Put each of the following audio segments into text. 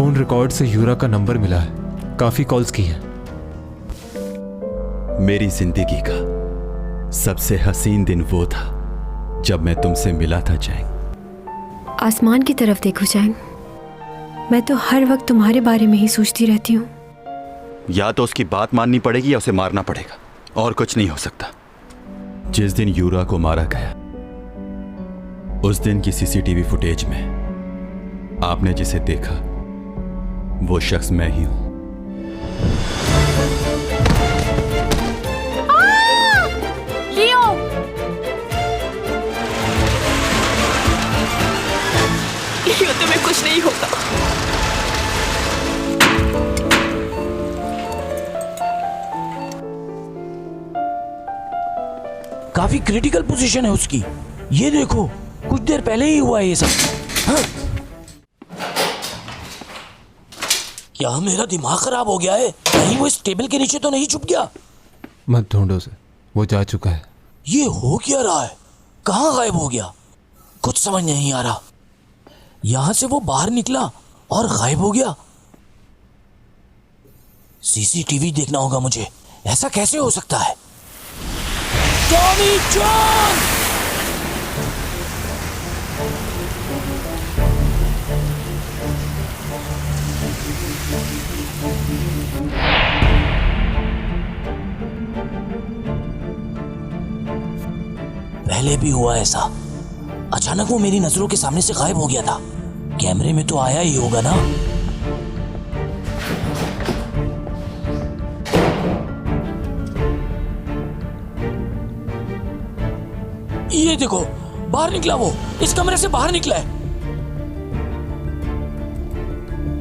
Phone record से यूरा का number मिला है, काफी कॉल्स की हैं। मेरी जिंदगी का सबसे हसीन दिन वो था जब मैं तुमसे मिला था जैंग। आसमान की तरफ देखो जैंग, मैं तो हर वक्त तुम्हारे बारे में ही सोचती रहती हूँ। या तो उसकी बात माननी पड़ेगी या उसे मारना पड़ेगा, और कुछ नहीं हो सकता। जिस दिन यूरा को मारा गया, उस दिन की सीसीटीवी फुटेज में आपने जिसे देखा वो शख्स मैं ही हूं। लियो! लियो, तुम्हें कुछ नहीं होगा। काफी क्रिटिकल पोजीशन है उसकी। ये देखो, कुछ देर पहले ही हुआ है ये सब। हाँ? क्या मेरा दिमाग खराब हो गया है? कहीं वो इस टेबल के नीचे तो नहीं छुप गया? मत ढूंढो उसे, वो जा चुका है। ये हो क्या रहा है? कहाँ गायब हो गया? कुछ समझ नहीं आ रहा। यहां से वो बाहर निकला और गायब हो गया। सीसीटीवी देखना होगा मुझे। ऐसा कैसे हो सकता है? Tommy John! पहले भी हुआ ऐसा। अचानक वो मेरी नजरों के सामने से गायब हो गया था। कैमरे में तो आया ही होगा ना। ये देखो, बाहर निकला वो। इस कमरे से बाहर निकला है।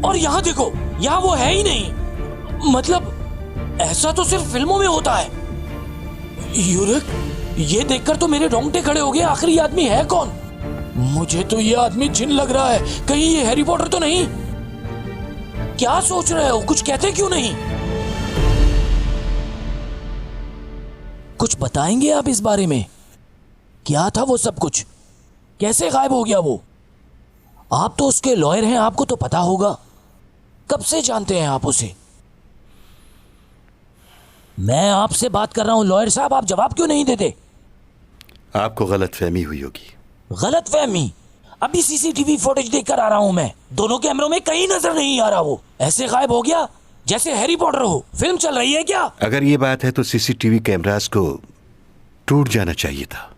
और यहां देखो, यहां वो है ही नहीं। मतलब ऐसा तो सिर्फ फिल्मों में होता है। यूरिक, ये देखकर तो मेरे रोंगटे खड़े हो गए। आखिर ये आदमी है कौन? मुझे तो ये आदमी जिन लग रहा है। कहीं ये हैरी पॉटर तो नहीं? क्या सोच रहे हो? कुछ कहते क्यों नहीं? कुछ बताएंगे आप इस बारे में? क्या था वो सब कुछ? कैसे गायब हो गया वो? आप तो उसके लॉयर हैं, आपको तो पता होगा। कब से जानते हैं आप उसे? मैं आपसे बात कर रहा हूं लॉयर साहब, आप जवाब क्यों नहीं देते? आपको गलतफहमी हुई होगी। गलतफहमी? अभी सीसीटीवी फुटेज देखकर आ रहा हूं मैं। दोनों कैमरों में कहीं नजर नहीं आ रहा वो। ऐसे गायब हो गया जैसे हैरी पॉटर हो। फिल्म चल रही है क्या? अगर ये बात है तो सीसीटीवी कैमरास को टूट जाना चाहिए था।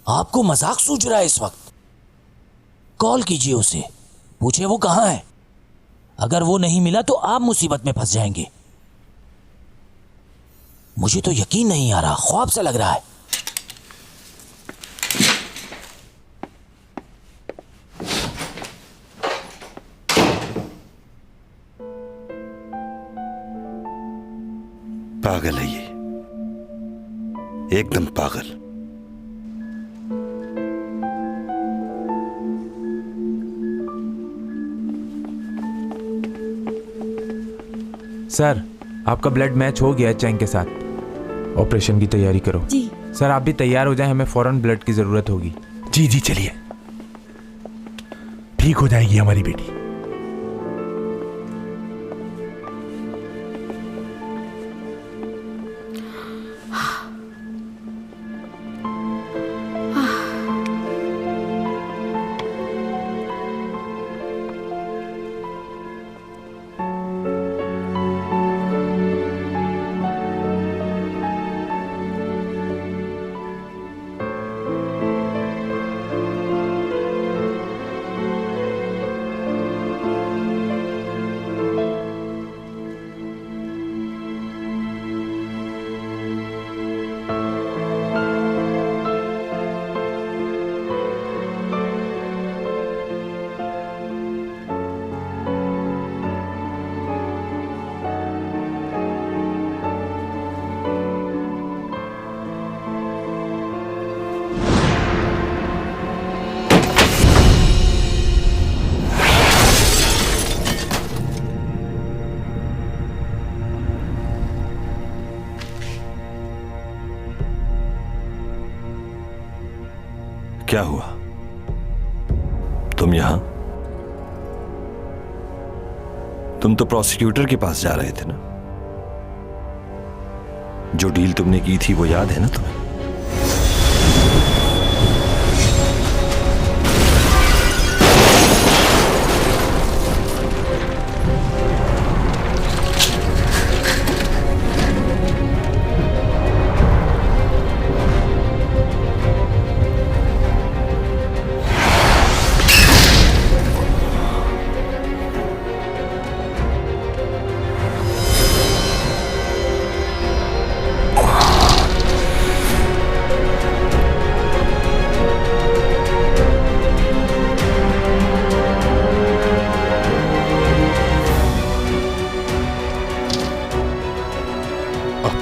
आपको मजाक सूझ रहा है इस वक्त? कॉल कीजिए उसे, पूछे वो कहां है। अगर वो नहीं मिला तो आप मुसीबत में फंस जाएंगे। मुझे तो यकीन नहीं आ रहा, ख्वाब सा लग रहा है। पागल है ये, एकदम पागल। सर, आपका ब्लड मैच हो गया है चैंग के साथ। ऑपरेशन की तैयारी करो। जी सर, आप भी तैयार हो जाएं, हमें फौरन ब्लड की जरूरत होगी। जी जी, चलिए, ठीक हो जाएगी हमारी बेटी। क्या हुआ? तुम यहां? तुम तो प्रोसिक्यूटर के पास जा रहे थे ना? जो डील तुमने की थी वो याद है ना तुम्हें?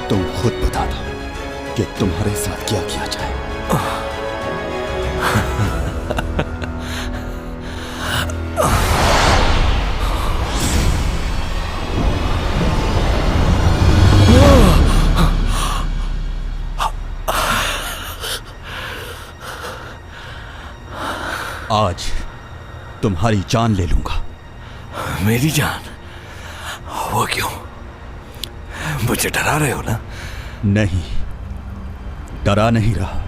तुम खुद बता दो कि तुम्हारे साथ क्या किया जाए। आज तुम्हारी जान ले लूंगा। मेरी जान? वो क्यों? मुझे डरा रहे हो ना? नहीं, डरा नहीं रहा,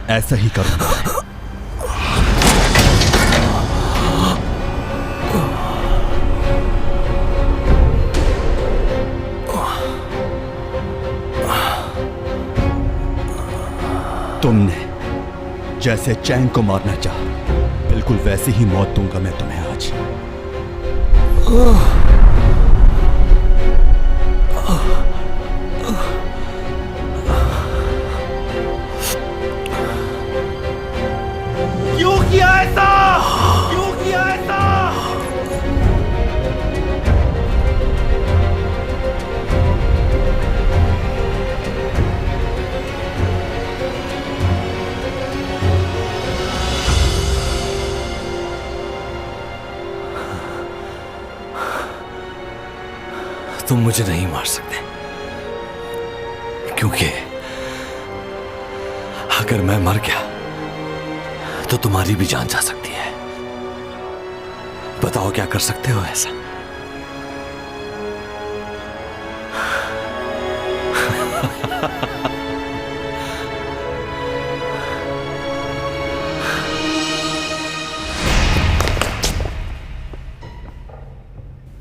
ऐसा ही करूंगा। तुमने जैसे चैंग को मारना चाहा, बिल्कुल वैसे ही मौत दूंगा मैं तुम्हें आज। क्यों किया ऐसा? क्यों किया ऐसा? तुम मुझे नहीं मार सकते, क्योंकि अगर मैं मर गया तो तुम्हारी भी जान जा सकती है। बताओ क्या कर सकते हो ऐसा?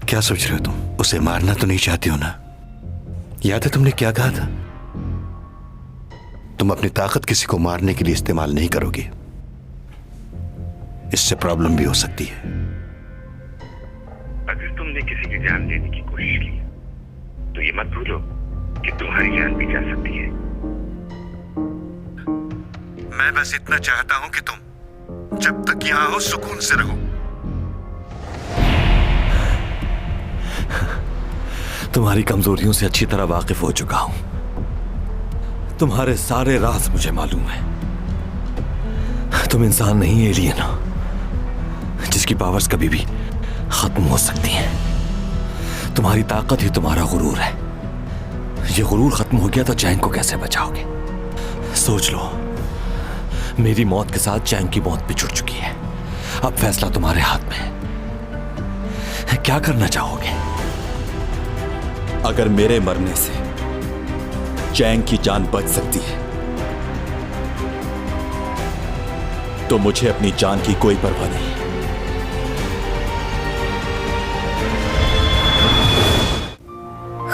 क्या सोच रहे हो तुम? उसे मारना तो नहीं चाहती हो ना? याद है तुमने क्या कहा था? तुम अपनी ताकत किसी को मारने के लिए इस्तेमाल नहीं करोगे, इससे प्रॉब्लम भी हो सकती है। अगर तुमने किसी की जान लेने की कोशिश की तो ये मत भूलो कि तुम्हारी जान भी जा सकती है। मैं बस इतना चाहता हूं कि तुम जब तक यहां हो सुकून से रहो। तुम्हारी कमजोरियों से अच्छी तरह वाकिफ हो चुका हूं। तुम्हारे सारे राज मुझे मालूम है। तुम इंसान नहीं, एलियन हो, जिसकी पावर्स कभी भी खत्म हो सकती हैं। तुम्हारी ताकत ही तुम्हारा गुरूर है। ये गुरूर खत्म हो गया तो चैंग को कैसे बचाओगे? सोच लो, मेरी मौत के साथ चैंग की मौत भी जुड़ चुकी है। अब फैसला तुम्हारे हाथ में है। क्या करना चाहोगे? अगर मेरे मरने से चैंग की जान बच सकती है तो मुझे अपनी जान की कोई परवाह नहीं।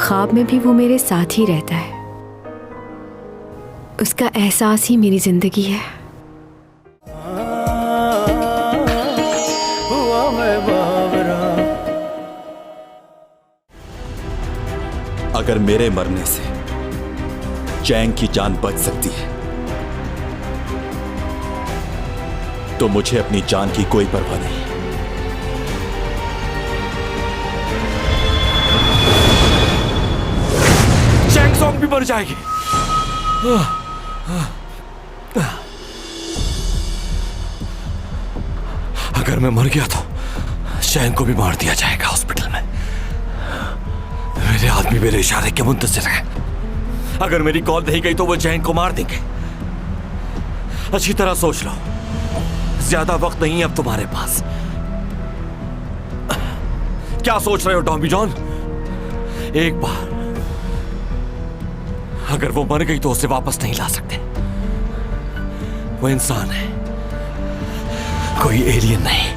ख्वाब में भी वो मेरे साथ ही रहता है। उसका एहसास ही मेरी जिंदगी है। अगर मेरे मरने से चैंग की जान बच सकती है तो मुझे अपनी जान की कोई परवाह नहीं। चैंग सॉन्ग भी मर जाएगी। अगर मैं मर गया तो चैंग को भी मार दिया जाएगा हॉस्पिटल में। मेरे आदमी मेरे इशारे के मुंतज़िर है। अगर मेरी कॉल नहीं गई तो वो चैंग को मार देंगे। अच्छी तरह सोच लो, ज्यादा वक्त नहीं है अब तुम्हारे पास। क्या सोच रहे हो टॉमी जॉन? एक बार अगर वो मर गई तो उसे वापस नहीं ला सकते। वो इंसान है, कोई एलियन नहीं।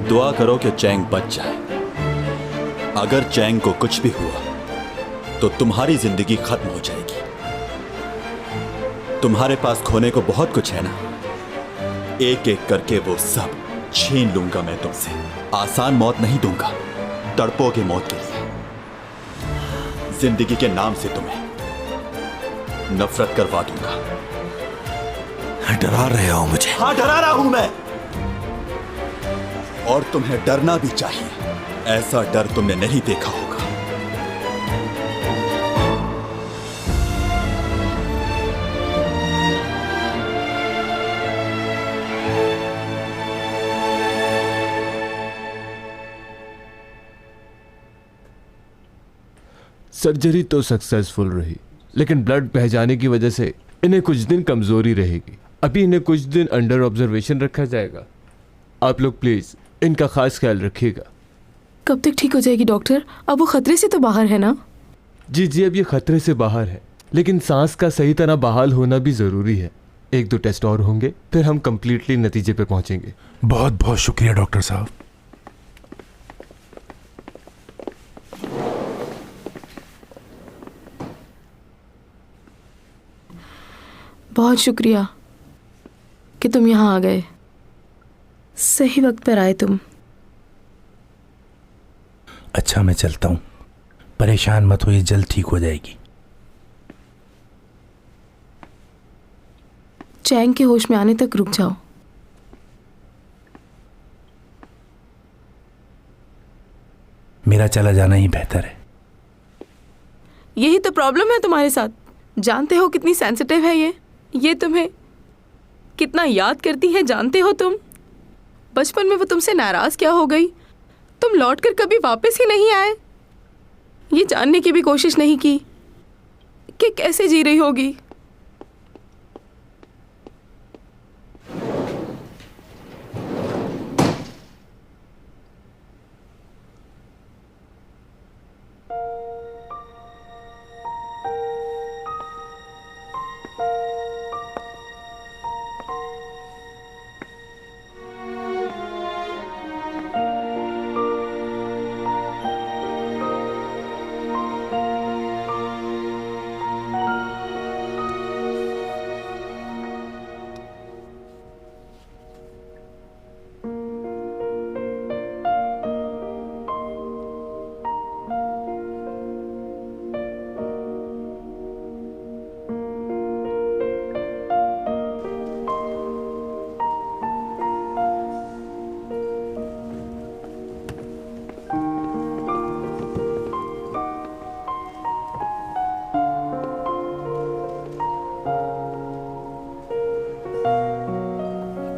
दुआ करो कि चैंग बच जाए। अगर चैंग को कुछ भी हुआ तो तुम्हारी जिंदगी खत्म हो जाएगी। तुम्हारे पास खोने को बहुत कुछ है ना, एक एक करके वो सब छीन लूंगा मैं तुमसे। आसान मौत नहीं दूंगा, तड़पोगे मौत के लिए। जिंदगी के नाम से तुम्हें नफरत करवा दूंगा। डरा रहे हो मुझे? हाँ, डरा रहा हूं मैं, और तुम्हें डरना भी चाहिए। ऐसा डर तुमने नहीं देखा होगा। सर्जरी तो सक्सेसफुल रही, लेकिन ब्लड बह जाने की वजह से इन्हें कुछ दिन कमजोरी रहेगी। अभी इन्हें कुछ दिन अंडर ऑब्जर्वेशन रखा जाएगा। आप लोग प्लीज इनका खास ख्याल रखिएगा। कब तक ठीक हो जाएगी डॉक्टर? अब वो खतरे से तो बाहर है ना? जी जी, अब ये खतरे से बाहर है, लेकिन सांस का सही तरह बहाल होना भी जरूरी है। 1-2 टेस्ट और होंगे, फिर हम कंप्लीटली नतीजे पे पहुंचेंगे। बहुत बहुत शुक्रिया डॉक्टर साहब। बहुत शुक्रिया कि तुम यहाँ आ गए। सही वक्त पर आए तुम। अच्छा, मैं चलता हूँ। परेशान मत होइए, जल्द ठीक हो जाएगी। चैंग के होश में आने तक रुक जाओ। मेरा चला जाना ही बेहतर है। यही तो प्रॉब्लम है तुम्हारे साथ। जानते हो कितनी सेंसिटिव है ये तुम्हें कितना याद करती है, जानते हो तुम? बचपन में वो तुमसे नाराज क्या हो गई? तुम लौटकर कभी वापस ही नहीं आए। ये जानने की भी कोशिश नहीं की कि कैसे जी रही होगी।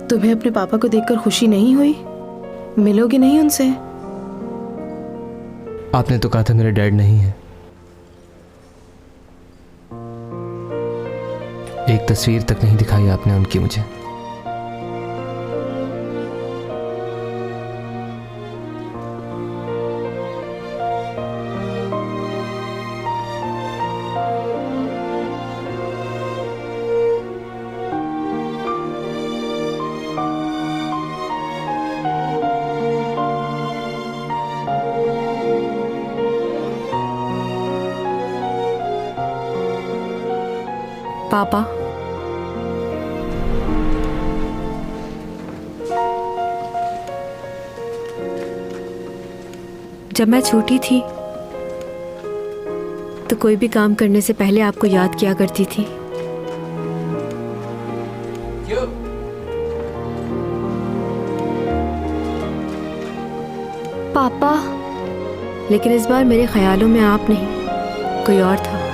तुम्हें अपने पापा को देखकर खुशी नहीं हुई? मिलोगे नहीं उनसे? आपने तो कहा था मेरे डैड नहीं है। एक तस्वीर तक नहीं दिखाई आपने उनकी मुझे। पापा, जब मैं छोटी थी तो कोई भी काम करने से पहले आपको याद किया करती थी। पापा, लेकिन इस बार मेरे ख्यालों में आप नहीं, कोई और था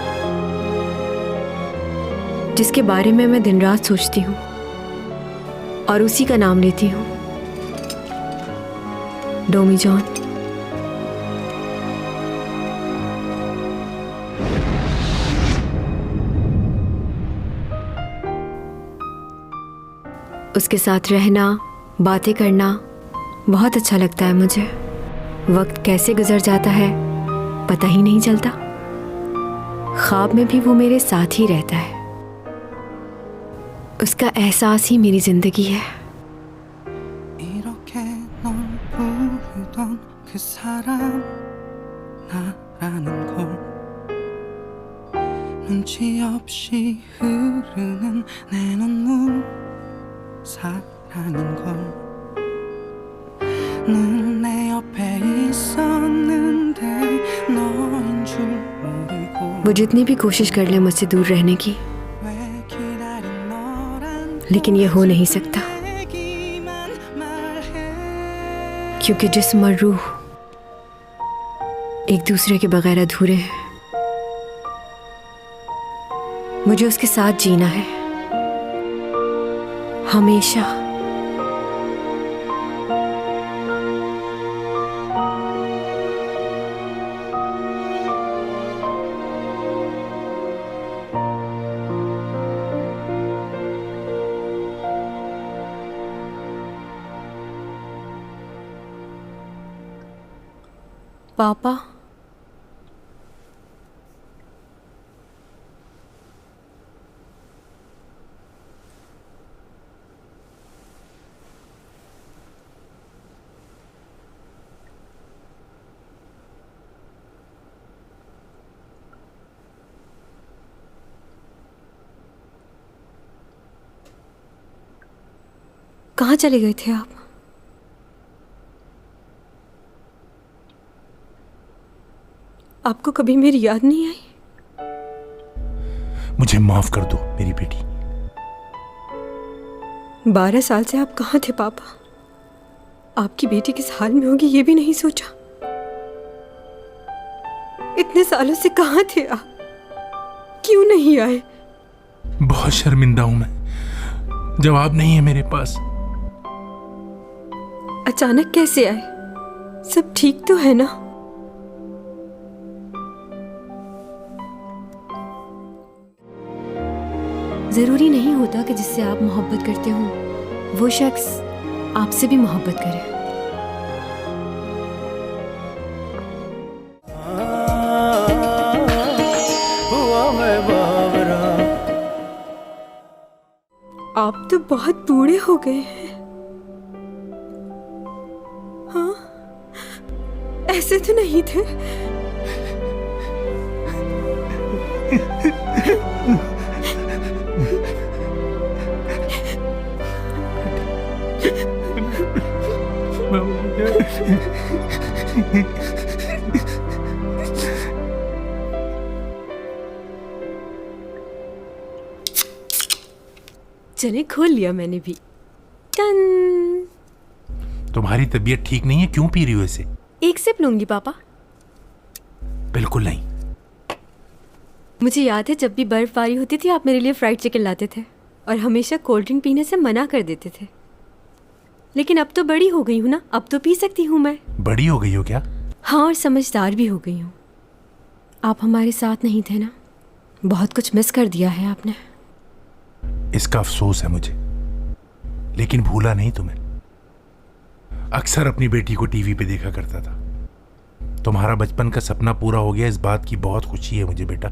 जिसके बारे में मैं दिन रात सोचती हूँ और उसी का नाम लेती हूँ, डोमी जॉन। उसके साथ रहना, बातें करना बहुत अच्छा लगता है मुझे। वक्त कैसे गुजर जाता है पता ही नहीं चलता। ख्वाब में भी वो मेरे साथ ही रहता है। उसका एहसास ही मेरी जिंदगी है। वो जितनी भी कोशिश कर ले मुझसे दूर रहने की, लेकिन ये हो नहीं सकता, क्योंकि जिस्म और रूह एक दूसरे के बगैर अधूरे हैं। मुझे उसके साथ जीना है हमेशा। पापा, कहाँ चले गए थे आप? आपको कभी मेरी याद नहीं आई? मुझे माफ कर दो मेरी बेटी। 12 साल से आप कहाँ थे पापा? आपकी बेटी किस हाल में होगी ये भी नहीं सोचा। इतने सालों से कहाँ थे आप? क्यों नहीं आए? बहुत शर्मिंदा हूं मैं, जवाब नहीं है मेरे पास। अचानक कैसे आए? सब ठीक तो है ना? जरूरी नहीं होता कि जिससे आप मोहब्बत करते हो वो शख्स आपसे भी मोहब्बत करे। आप तो बहुत बूढ़े हो गए हैं। हाँ, ऐसे तो नहीं थे। चने खोल लिया मैंने भी। टन। तुम्हारी तबीयत ठीक नहीं है, क्यों पी रही हो इसे? एक सिप लूंगी पापा। बिल्कुल नहीं। मुझे याद है जब भी बर्फबारी होती थी आप मेरे लिए फ्राइड चिकन लाते थे और हमेशा कोल्ड ड्रिंक पीने से मना कर देते थे। लेकिन अब तो बड़ी हो गई हूँ ना, अब तो पी सकती हूँ मैं। बड़ी हो गई हो क्या? हाँ, और समझदार भी हो गई हूँ। आप हमारे साथ नहीं थे ना, बहुत कुछ मिस कर दिया है आपने। इसका अफसोस है मुझे, लेकिन भूला नहीं तुम्हें। अक्सर अपनी बेटी को टीवी पे देखा करता था। तुम्हारा बचपन का सपना पूरा हो गया, इस बात की बहुत खुशी है मुझे बेटा।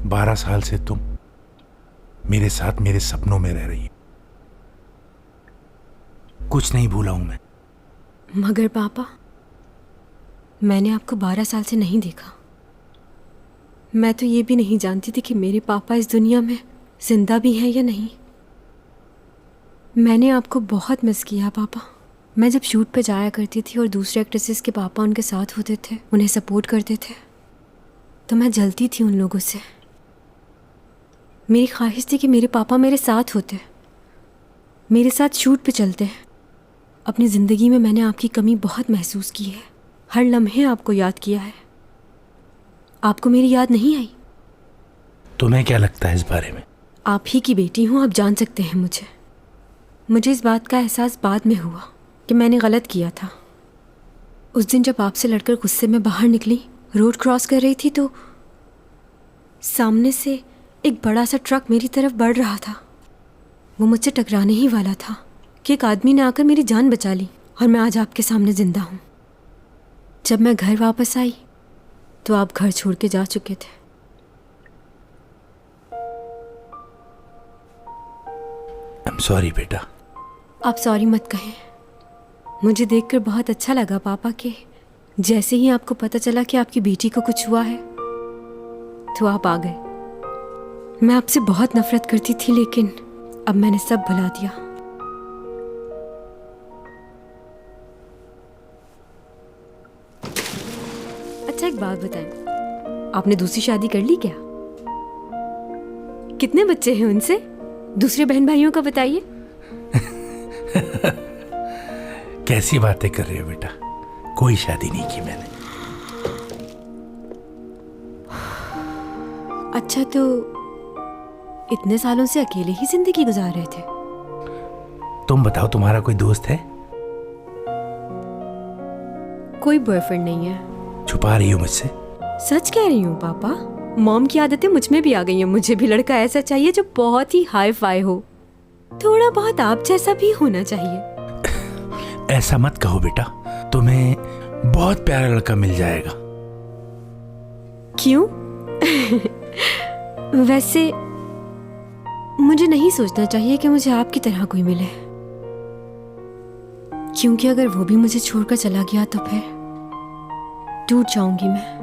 12 साल से तुम मेरे साथ मेरे सपनों में रह रही हो। कुछ नहीं भूला हूं मैं। मगर पापा, मैंने आपको 12 साल से नहीं देखा। मैं तो ये भी नहीं जानती थी कि मेरे पापा इस दुनिया में जिंदा भी हैं या नहीं। मैंने आपको बहुत मिस किया पापा। मैं जब शूट पे जाया करती थी और दूसरे एक्ट्रेसेस के पापा उनके साथ होते थे, उन्हें सपोर्ट करते थे, तो मैं जलती थी उन लोगों से। मेरी ख्वाहिश थी कि मेरे पापा मेरे साथ होते, मेरे साथ शूट पे चलते। अपनी ज़िंदगी में मैंने आपकी कमी बहुत महसूस की है, हर लम्हे आपको याद किया है। आपको मेरी याद नहीं आई? तुम्हें क्या लगता है इस बारे में? आप ही की बेटी हूँ, आप जान सकते हैं मुझे इस बात का एहसास बाद में हुआ कि मैंने गलत किया था। उस दिन जब आपसे लड़कर गुस्से में बाहर निकली, रोड क्रॉस कर रही थी, तो सामने से एक बड़ा सा ट्रक मेरी तरफ बढ़ रहा था। वो मुझसे टकराने ही वाला था कि एक आदमी ने आकर मेरी जान बचा ली और मैं आज आपके सामने जिंदा हूँ। जब मैं घर वापस आई तो आप घर छोड़ के जा चुके थे। आई एम सॉरी बेटा। आप सॉरी मत कहें। मुझे देखकर बहुत अच्छा लगा पापा के जैसे ही आपको पता चला कि आपकी बेटी को कुछ हुआ है तो आप आ गए। मैं आपसे बहुत नफरत करती थी, लेकिन अब मैंने सब भुला दिया। अच्छा एक बात बताएं, आपने दूसरी शादी कर ली क्या? कितने बच्चे हैं उनसे? दूसरे बहन भाइयों का बताइए। कैसी बातें कर रहे हो बेटा? कोई शादी नहीं की मैंने। अच्छा, तो इतने सालों से अकेले ही जिंदगी गुजार रहे थे? तुम बताओ, तुम्हारा कोई दोस्त है? कोई बॉयफ्रेंड नहीं है। छुपा रही हो मुझसे? सच कह रही हूँ पापा। मॉम की आदतें मुझ में भी आ गई हैं। मुझे भी लड़का ऐसा चाहिए जो बहुत ही हाई फाई हो, थोड़ा बहुत आप जैसा भी होना चाहिए। ऐसा मत कहो बेटा, तुम्हें बहुत प्यारा लड़का मिल जाएगा। क्यों? वैसे मुझे नहीं सोचना चाहिए कि मुझे आपकी तरह कोई मिले, क्योंकि अगर वो भी मुझे छोड़कर चला गया तो फिर टूट जाऊंगी मैं।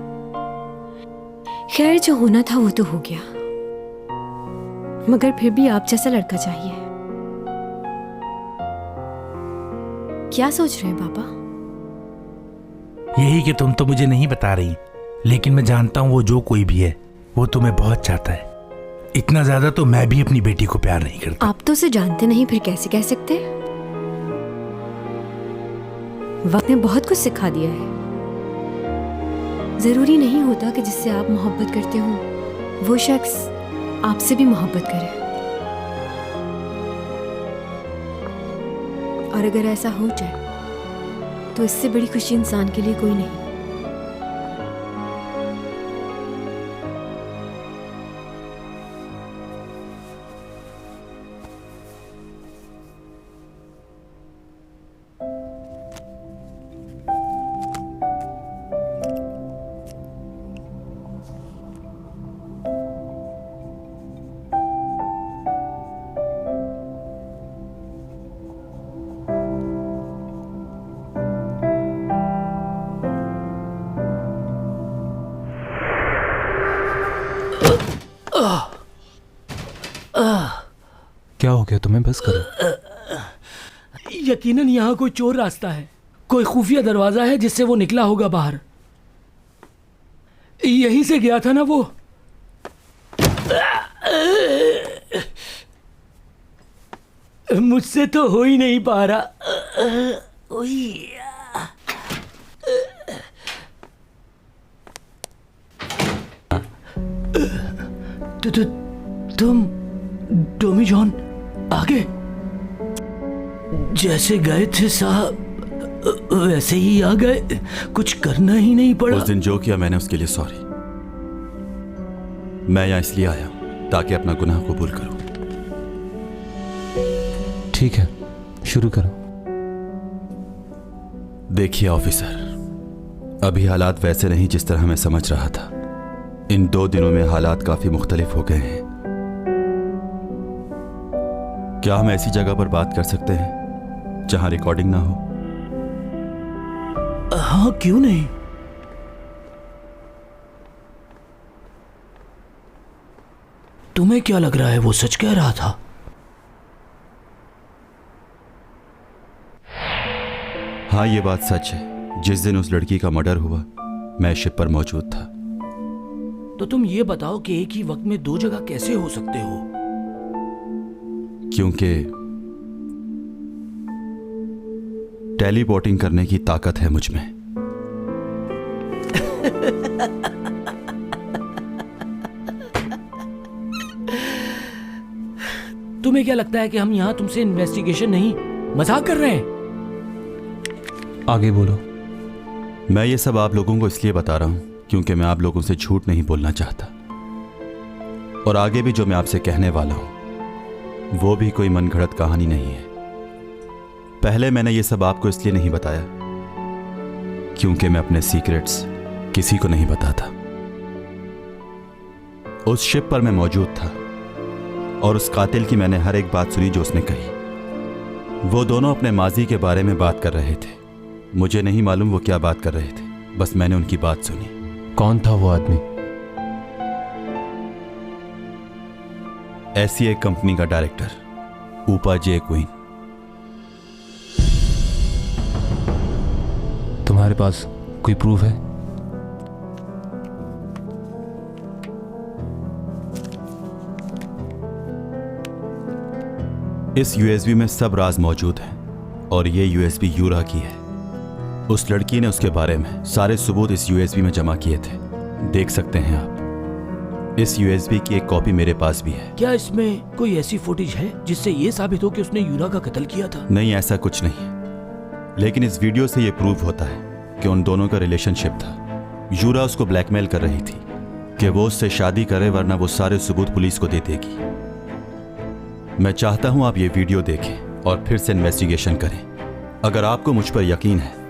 खैर, जो होना था वो तो हो गया, मगर फिर भी आप जैसा लड़का चाहिए। क्या सोच रहे हैं पापा? यही कि तुम तो मुझे नहीं बता रही, लेकिन मैं जानता हूं वो जो कोई भी है वो तुम्हें बहुत चाहता है। इतना ज्यादा तो मैं भी अपनी बेटी को प्यार नहीं करता। आप तो उसे जानते नहीं, फिर कैसे कह सकते? वक्त ने बहुत कुछ सिखा दिया है। जरूरी नहीं होता कि जिससे आप मोहब्बत करते हो वो शख्स आपसे भी मोहब्बत करे, और अगर ऐसा हो जाए तो इससे बड़ी खुशी इंसान के लिए कोई नहीं। क्या हो गया तुम्हें? बस करो। यकीनन यहाँ कोई चोर रास्ता है, कोई खुफिया दरवाजा है जिससे वो निकला होगा बाहर। यहीं से गया था ना वो। मुझसे तो हो ही नहीं पा रहा। तुम टॉमी जॉन आगे जैसे गए थे साहब वैसे ही आ गए, कुछ करना ही नहीं पड़ा। उस दिन जो किया मैंने उसके लिए सॉरी। मैं यहाँ इसलिए आया ताकि अपना गुनाह कबूल करूं। ठीक है, शुरू करो। देखिए ऑफिसर, अभी हालात वैसे नहीं जिस तरह मैं समझ रहा था। इन 2 दिनों में हालात काफी मुख्तलिफ हो गए हैं। क्या हम ऐसी जगह पर बात कर सकते हैं जहां रिकॉर्डिंग ना हो? हाँ, क्यों नहीं। तुम्हें क्या लग रहा है वो सच कह रहा था? हाँ, ये बात सच है। जिस दिन उस लड़की का मर्डर हुआ मैं शिप पर मौजूद था। तो तुम ये बताओ कि एक ही वक्त में दो जगह कैसे हो सकते हो? क्योंकि टेलीपोर्टिंग करने की ताकत है मुझ में। तुम्हें क्या लगता है कि हम यहाँ तुमसे इन्वेस्टिगेशन नहीं, मजाक कर रहे हैं? आगे बोलो। मैं ये सब आप लोगों को इसलिए बता रहा हूं क्योंकि मैं आप लोगों से झूठ नहीं बोलना चाहता। और आगे भी जो मैं आपसे कहने वाला हूं वो भी कोई मनगढ़ंत कहानी नहीं है। पहले मैंने ये सब आपको इसलिए नहीं बताया क्योंकि मैं अपने सीक्रेट्स किसी को नहीं बताता। उस शिप पर मैं मौजूद था और उस कातिल की मैंने हर एक बात सुनी जो उसने कही। वो दोनों अपने माजी के बारे में बात कर रहे थे। मुझे नहीं मालूम वो क्या बात कर रहे थे, बस मैंने उनकी बात सुनी। कौन था वो आदमी? ऐसी एक कंपनी का डायरेक्टर, ऊपा जे क्वीन। तुम्हारे पास कोई प्रूफ है? इस यूएसबी में सब राज मौजूद है और ये यूएसबी यूरा की है। उस लड़की ने उसके बारे में सारे सबूत इस यूएसबी में जमा किए थे। देख सकते हैं आप। इस यूएसबी की एक कॉपी मेरे पास भी है। क्या इसमें कोई ऐसी फुटेज है जिससे ये साबित हो कि उसने यूरा का कत्ल किया था? नहीं, ऐसा कुछ नहीं, लेकिन इस वीडियो से ये प्रूव होता है कि उन दोनों का रिलेशनशिप था। यूरा उसको ब्लैकमेल कर रही थी कि वो उससे शादी करे वरना वो सारे सबूत पुलिस को दे देगी। मैं चाहता हूं आप ये वीडियो देखें और फिर से इन्वेस्टिगेशन करें। अगर आपको मुझ पर यकीन है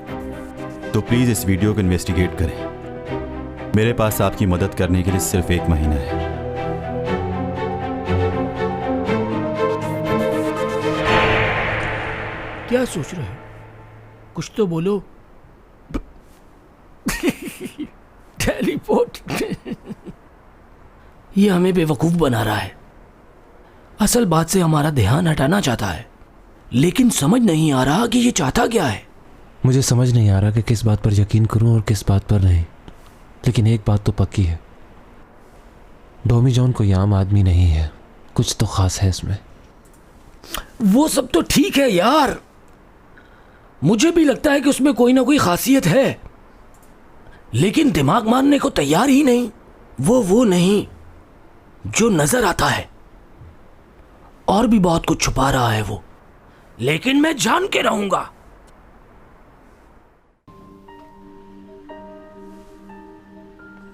तो प्लीज इस वीडियो को इन्वेस्टिगेट करें। मेरे पास आपकी मदद करने के लिए सिर्फ 1 महीना है। क्या सोच रहे हो? कुछ तो बोलो। टेलीपोर्ट। ये हमें बेवकूफ बना रहा है। असल बात से हमारा ध्यान हटाना चाहता है, लेकिन समझ नहीं आ रहा कि ये चाहता क्या है। मुझे समझ नहीं आ रहा कि किस बात पर यकीन करूं और किस बात पर नहीं। लेकिन एक बात तो पक्की है, डोमी जॉन कोई आम आदमी नहीं है। कुछ तो खास है इसमें। वो सब तो ठीक है यार, मुझे भी लगता है कि उसमें कोई ना कोई खासियत है, लेकिन दिमाग मानने को तैयार ही नहीं। वो नहीं जो नजर आता है। और भी बहुत कुछ छुपा रहा है वो, लेकिन मैं जान के रहूंगा।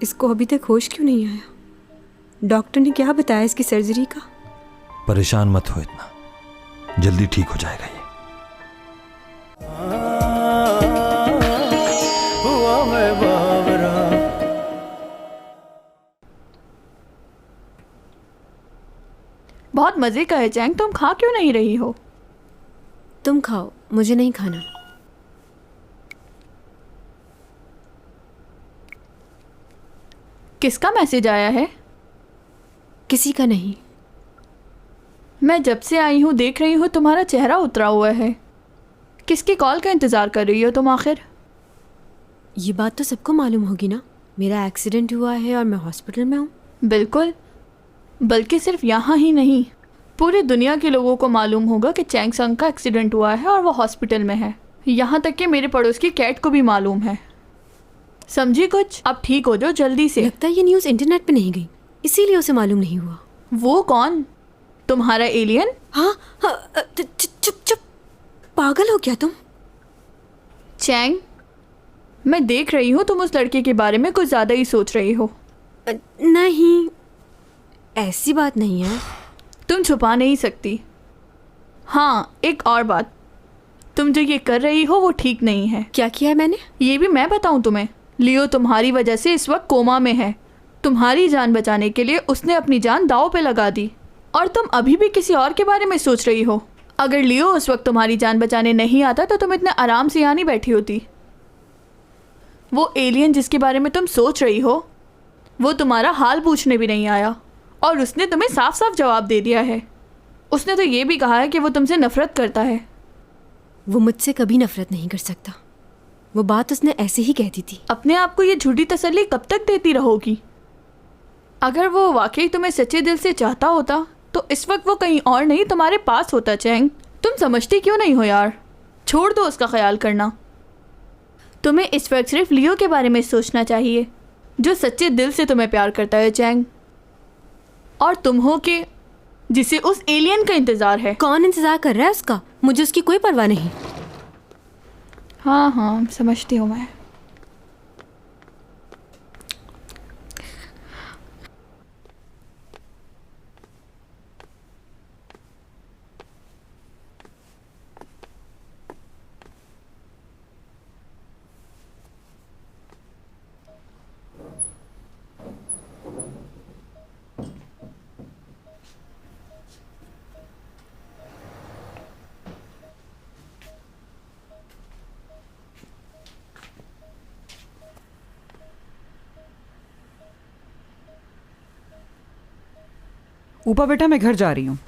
इसको अभी तक होश क्यों नहीं आया? डॉक्टर ने क्या बताया इसकी सर्जरी का? परेशान मत हो इतना, जल्दी ठीक हो जाएगा ये। बहुत मजे का है चैंग, तुम खा क्यों नहीं रही हो? तुम खाओ, मुझे नहीं खाना। किसका मैसेज आया है? किसी का नहीं। मैं जब से आई हूँ देख रही हूँ तुम्हारा चेहरा उतरा हुआ है। किसकी कॉल का इंतज़ार कर रही हो तुम आखिर? ये बात तो सबको मालूम होगी ना, मेरा एक्सीडेंट हुआ है और मैं हॉस्पिटल में हूँ। बिल्कुल, बल्कि सिर्फ यहाँ ही नहीं, पूरी दुनिया के लोगों को मालूम होगा कि चैंग संग का एक्सीडेंट हुआ है और वो हॉस्पिटल में है। यहाँ तक कि मेरे पड़ोस की कैट को भी मालूम है। समझी कुछ? अब ठीक हो जाओ जल्दी से। लगता है ये न्यूज़ इंटरनेट पे नहीं गई, इसीलिए उसे मालूम नहीं हुआ। वो कौन? तुम्हारा एलियन? हाँ, चुप, पागल हो क्या तुम? चैंग, मैं देख रही हूँ तुम उस लड़के के बारे में कुछ ज़्यादा ही सोच रही हो। नहीं, ऐसी बात नहीं है। तुम छुपा नहीं सकती। हाँ, एक और बात, तुम जो ये कर रही हो वो ठीक नहीं है। क्या किया है मैंने? ये भी मैं बताऊँ तुम्हें? लियो तुम्हारी वजह से इस वक्त कोमा में है। तुम्हारी जान बचाने के लिए उसने अपनी जान दांव पे लगा दी और तुम अभी भी किसी और के बारे में सोच रही हो। अगर लियो उस वक्त तुम्हारी जान बचाने नहीं आता तो तुम इतने आराम से यहाँ नहीं बैठी होती। वो एलियन जिसके बारे में तुम सोच रही हो वो तुम्हारा हाल पूछने भी नहीं आया और उसने तुम्हें साफ साफ जवाब दे दिया है। उसने तो ये भी कहा है कि वो तुमसे नफरत करता है। वो मुझसे कभी नफरत नहीं कर सकता। वो बात उसने ऐसे ही कह दी थी। अपने आप को ये झूठी तसल्ली कब तक देती रहोगी? अगर वो वाकई तुम्हें सच्चे दिल से चाहता होता तो इस वक्त वो कहीं और नहीं तुम्हारे पास होता। चैंग, तुम समझती क्यों नहीं हो यार? छोड़ दो उसका ख्याल करना। तुम्हें इस वक्त सिर्फ लियो के बारे में सोचना चाहिए, जो सच्चे दिल से तुम्हें प्यार करता है चैंग। और तुम हो के जिसे उस एलियन का इंतजार है। कौन इंतजार कर रहा है उसका? मुझे उसकी कोई परवाह नहीं। हाँ हाँ, समझती हूँ मैं। ऊपर बेटा, मैं घर जा रही हूँ।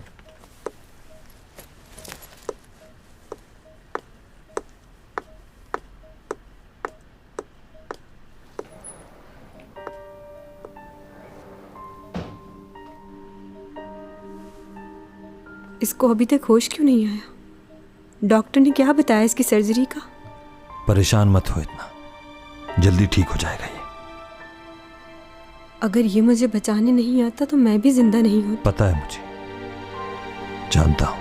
इसको अभी तक होश क्यों नहीं आया? डॉक्टर ने क्या बताया इसकी सर्जरी का? परेशान मत हो इतना, जल्दी ठीक हो जाएगा ये। अगर ये मुझे बचाने नहीं आता तो मैं भी जिंदा नहीं हूँ। पता है मुझे, जानता हूं।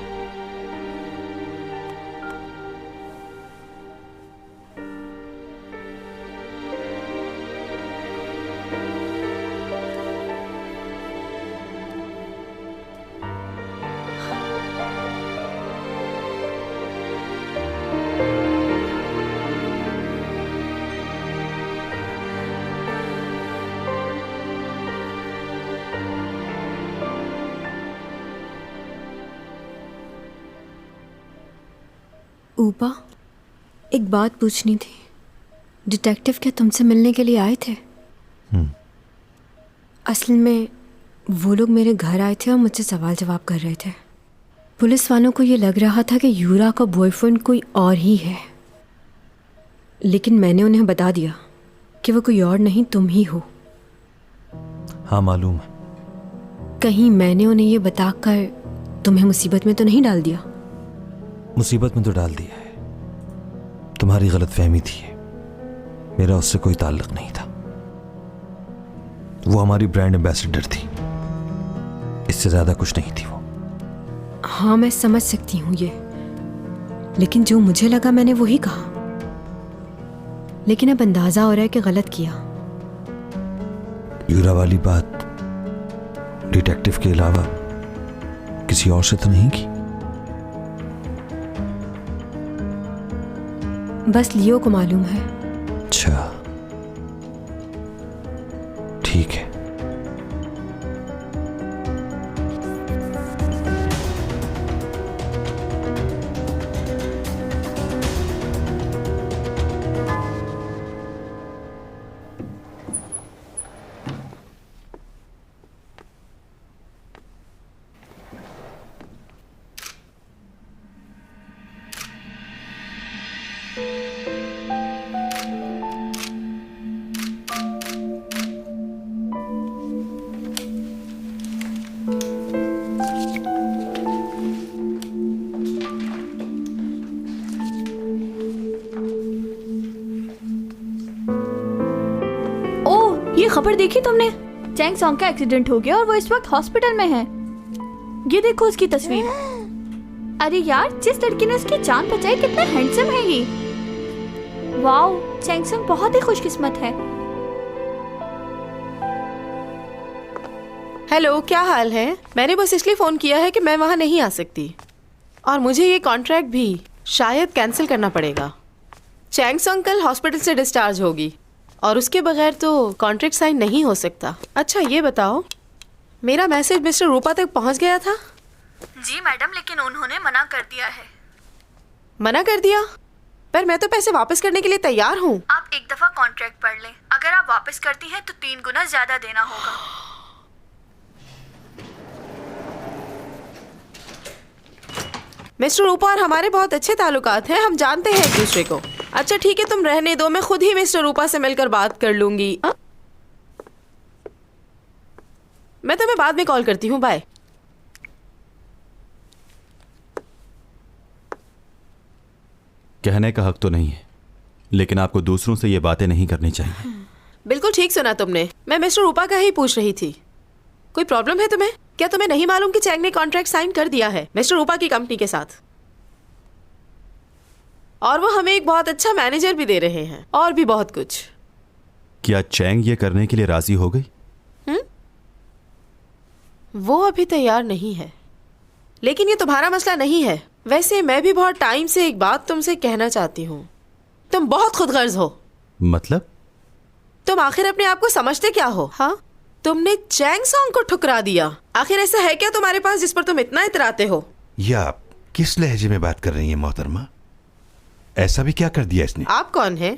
ऊपा, एक बात पूछनी थी। डिटेक्टिव क्या तुमसे मिलने के लिए आए थे? असल में वो लोग मेरे घर आए थे और मुझसे सवाल जवाब कर रहे थे। पुलिस वालों को ये लग रहा था कि यूरा का बॉयफ्रेंड कोई और ही है, लेकिन मैंने उन्हें बता दिया कि वो कोई और नहीं, तुम ही हो। हाँ मालूम है। कहीं मैंने उन्हें ये बताकर तुम्हें मुसीबत में तो नहीं डाल दिया? मुसीबत में तो डाल दिया है, तुम्हारी गलतफहमी थी। मेरा उससे कोई ताल्लुक नहीं था। वो हमारी ब्रांड एम्बेसडर थी, इससे ज्यादा कुछ नहीं थी वो। हाँ, मैं समझ सकती हूँ ये, लेकिन जो मुझे लगा मैंने वही कहा। लेकिन अब अंदाजा हो रहा है कि गलत किया। यूरा वाली बात डिटेक्टिव के अलावा किसी और से तो नहीं की? बस लियो को मालूम है। अच्छा, ठीक है। ये खबर देखी तुमने? चैंग सॉन्ग का एक्सीडेंट हो गया और वो इस वक्त हॉस्पिटल में है। ये देखो उसकी तस्वीर। अरे यार, जिस लड़की ने उसकी जान बचाई, कितना हैंडसम है ये। वाओ, चैंग सॉन्ग बहुत ही खुशकिस्मत है। हेलो, क्या हाल है? मैंने बस इसलिए फ़ोन किया है कि मैं वहाँ नहीं आ सकती और मुझे ये कॉन्ट्रैक्ट भी शायद कैंसिल करना पड़ेगा। चैंग सॉन्ग कल हॉस्पिटल से डिस्चार्ज होगी और उसके बगैर तो कॉन्ट्रैक्ट साइन नहीं हो सकता। अच्छा ये बताओ, मेरा मैसेज मिस्टर रूपा तक पहुंच गया था? जी मैडम, लेकिन उन्होंने मना कर दिया है। मना कर दिया? पर मैं तो पैसे वापस करने के लिए तैयार हूँ। आप एक दफा कॉन्ट्रैक्ट पढ़ लें, अगर आप वापस करती हैं तो 3 गुना ज्यादा देना होगा। मिस्टर रूपा और हमारे बहुत अच्छे ताल्लुकात हैं, हम जानते हैं एक दूसरे को। अच्छा ठीक है, तुम रहने दो, मैं खुद ही मिस्टर रूपा से मिलकर बात कर लूंगी। मैं तुम्हें बाद में कॉल करती हूँ, बाय। कहने का हक तो नहीं है, लेकिन आपको दूसरों से ये बातें नहीं करनी चाहिए। बिल्कुल ठीक सुना तुमने, मैं मिस्टर रूपा का ही पूछ रही थी। कोई प्रॉब्लम है तुम्हें? क्या तुम्हें नहीं मालूम कि चैंग ने कॉन्ट्रैक्ट साइन कर दिया है मिस्टर रूपा की कंपनी के साथ, और वो हमें एक बहुत अच्छा मैनेजर भी दे रहे हैं, और भी बहुत कुछ। क्या चैंग ये करने के लिए राजी हो गई? वो अभी तैयार नहीं है, लेकिन ये तुम्हारा मसला नहीं है। वैसे मैं भी बहुत टाइम से एक बात तुमसे कहना चाहती हूँ। तुम बहुत खुदगर्ज हो। मतलब? तुम आखिर अपने आप को समझते क्या हो? हाँ, तुमने चैंग सॉन्ग को ठुकरा दिया। आखिर ऐसा है क्या तुम्हारे पास जिस पर तुम इतना इतराते हो? ये आप किस लहजे में बात कर रही हैं मोहतरमा? ऐसा भी क्या कर दिया इसने? आप कौन हैं?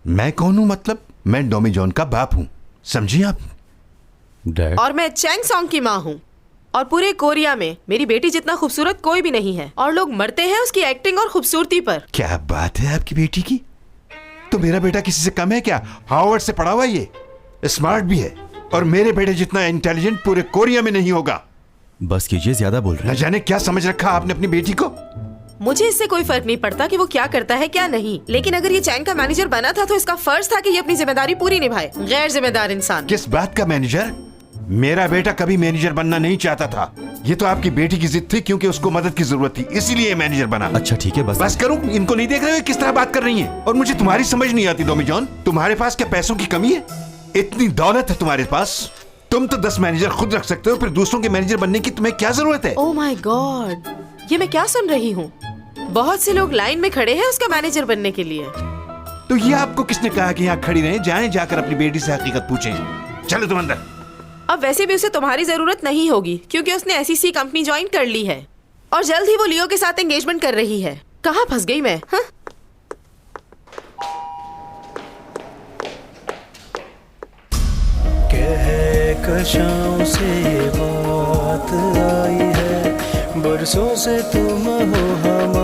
मैं कौन हूं? मतलब मैं डोमी जॉन का बाप हूं, समझी आप? डैड। और मैं चैंग सॉन्ग की माँ हूँ, और पूरे कोरिया में मेरी बेटी जितना खूबसूरत कोई भी नहीं है, और लोग मरते हैं उसकी एक्टिंग और खूबसूरती पर। क्या बात है आपकी बेटी की? तो मेरा बेटा किसी से कम है क्या? हार्वर्ड से पढ़ा हुआ, ये स्मार्ट भी है, और मेरे बेटे जितना इंटेलिजेंट पूरे कोरिया में नहीं होगा। बस कीजिए, ज्यादा बोल रहे न हैं। जाने क्या समझ रखा आपने अपनी बेटी को। मुझे इससे कोई फर्क नहीं पड़ता कि वो क्या करता है क्या नहीं, लेकिन अगर ये चैंग का मैनेजर बना था तो इसका फर्ज था कि ये अपनी जिम्मेदारी पूरी निभाए। गैर जिम्मेदार इंसान। किस बात का मैनेजर? मेरा बेटा कभी मैनेजर बनना नहीं चाहता था। ये तो आपकी बेटी की जिद थी, क्योंकि उसको मदद की जरूरत थी, इसीलिए मैनेजर बना। अच्छा ठीक है, बस करूं? इनको नहीं देख रहे हो किस तरह बात कर रही हैं? और मुझे तुम्हारी समझ नहीं आती डोमी जॉन। तुम्हारे पास क्या पैसों की कमी है? इतनी दौलत है तुम्हारे पास, तुम तो 10 मैनेजर खुद रख सकते हो, फिर दूसरों के मैनेजर बनने की तुम्हें क्या जरूरत है? ओह माय गॉड, ये मैं क्या सुन रही हूँ? बहुत से लोग लाइन में खड़े हैं उसका मैनेजर बनने के लिए। तो ये आपको किसने कहा कि यहाँ खड़ी रहें? जाएं जाकर अपनी बेटी से हकीकत पूछें। चलो तुम अंदर। अब वैसे भी उसे तुम्हारी जरूरत नहीं होगी, क्योंकि उसने एसईसी कंपनी ज्वाइन कर ली है, और जल्द ही वो लियो के साथ एंगेजमेंट कर रही है। कहाँ फंस गई मैं? हाँ? कहकशां से बात आई है, बरसों से तुम हो हमारे